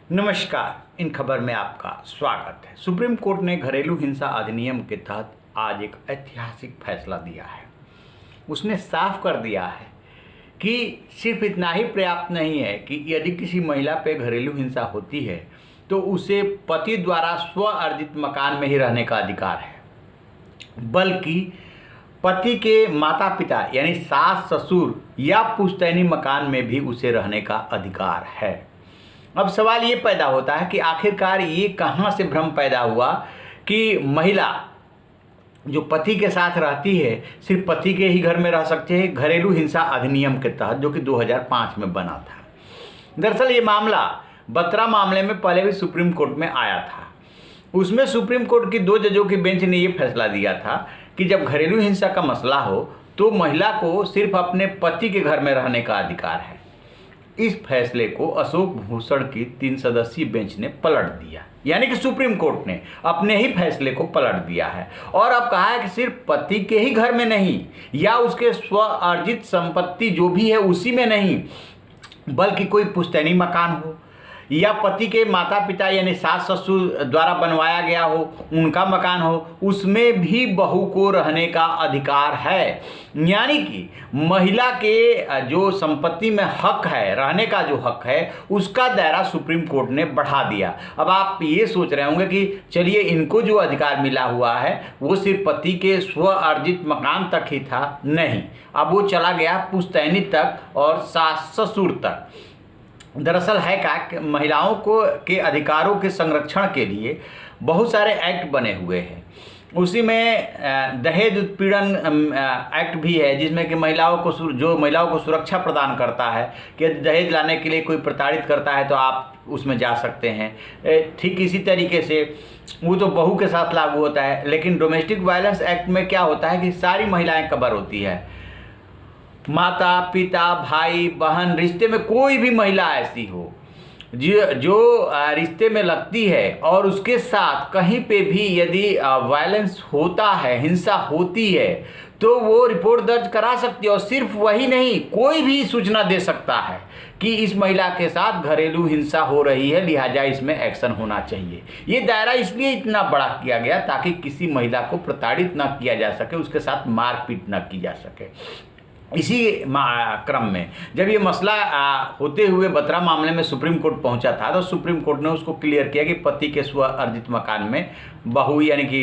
नमस्कार। इन खबर में आपका स्वागत है। सुप्रीम कोर्ट ने घरेलू हिंसा अधिनियम के तहत आज एक ऐतिहासिक फैसला दिया है। उसने साफ कर दिया है कि सिर्फ इतना ही पर्याप्त नहीं है कि यदि किसी महिला पे घरेलू हिंसा होती है तो उसे पति द्वारा स्व अर्जित मकान में ही रहने का अधिकार है, बल्कि पति के माता पिता यानी सास ससुर या पुश्तैनी मकान में भी उसे रहने का अधिकार है। अब सवाल ये पैदा होता है कि आखिरकार ये कहाँ से भ्रम पैदा हुआ कि महिला जो पति के साथ रहती है सिर्फ पति के ही घर में रह सकती है घरेलू हिंसा अधिनियम के तहत, जो कि 2005 में बना था। दरअसल ये मामला बत्रा मामले में पहले भी सुप्रीम कोर्ट में आया था। उसमें सुप्रीम कोर्ट की 2 जजों की बेंच ने ये फैसला दिया था कि जब घरेलू हिंसा का मसला हो तो महिला को सिर्फ अपने पति के घर में रहने का अधिकार है। इस फैसले को अशोक भूषण की 3 सदस्यीय बेंच ने पलट दिया, यानी कि सुप्रीम कोर्ट ने अपने ही फैसले को पलट दिया है और अब कहा है कि सिर्फ पति के ही घर में नहीं या उसके स्व अर्जित संपत्ति जो भी है उसी में नहीं, बल्कि कोई पुश्तैनी मकान हो या पति के माता पिता यानी सास ससुर द्वारा बनवाया गया हो उनका मकान हो, उसमें भी बहू को रहने का अधिकार है। यानी कि महिला के जो संपत्ति में हक है, रहने का जो हक है, उसका दायरा सुप्रीम कोर्ट ने बढ़ा दिया। अब आप ये सोच रहे होंगे कि चलिए इनको जो अधिकार मिला हुआ है वो सिर्फ पति के स्व अर्जित मकान तक ही था। नहीं, अब वो चला गया पुश्तैनी तक और सास ससुर तक। दरअसल है क्या, महिलाओं को के अधिकारों के संरक्षण के लिए बहुत सारे एक्ट बने हुए हैं। उसी में दहेज उत्पीड़न एक्ट भी है, जिसमें कि महिलाओं को सुरक्षा प्रदान करता है कि दहेज लाने के लिए कोई प्रताड़ित करता है तो आप उसमें जा सकते हैं। ठीक इसी तरीके से वो तो बहू के साथ लागू होता है, लेकिन डोमेस्टिक वायलेंस एक्ट में क्या होता है कि सारी महिलाएं कवर होती है। माता पिता भाई बहन, रिश्ते में कोई भी महिला ऐसी हो जो रिश्ते में लगती है और उसके साथ कहीं पे भी यदि वायलेंस होता है, हिंसा होती है, तो वो रिपोर्ट दर्ज करा सकती है। और सिर्फ वही नहीं, कोई भी सूचना दे सकता है कि इस महिला के साथ घरेलू हिंसा हो रही है, लिहाजा इसमें एक्शन होना चाहिए। ये दायरा इसलिए इतना बड़ा किया गया ताकि किसी महिला को प्रताड़ित न किया जा सके, उसके साथ मारपीट न की जा सके। इसी क्रम में जब ये मसला होते हुए बत्रा मामले में सुप्रीम कोर्ट पहुंचा था तो सुप्रीम कोर्ट ने उसको क्लियर किया कि पति के स्व अर्जित मकान में बहू यानी कि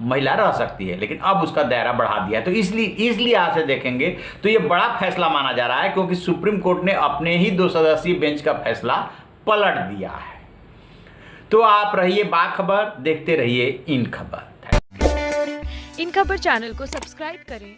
महिला रह सकती है, लेकिन अब उसका दायरा बढ़ा दिया। तो इसलिए यहाँ से देखेंगे तो ये बड़ा फैसला माना जा रहा है, क्योंकि सुप्रीम कोर्ट ने अपने ही 2 सदस्यीय बेंच का फैसला पलट दिया है। तो आप रहिए बाखबर, देखते रहिए इन खबर। इन खबर चैनल को सब्सक्राइब करें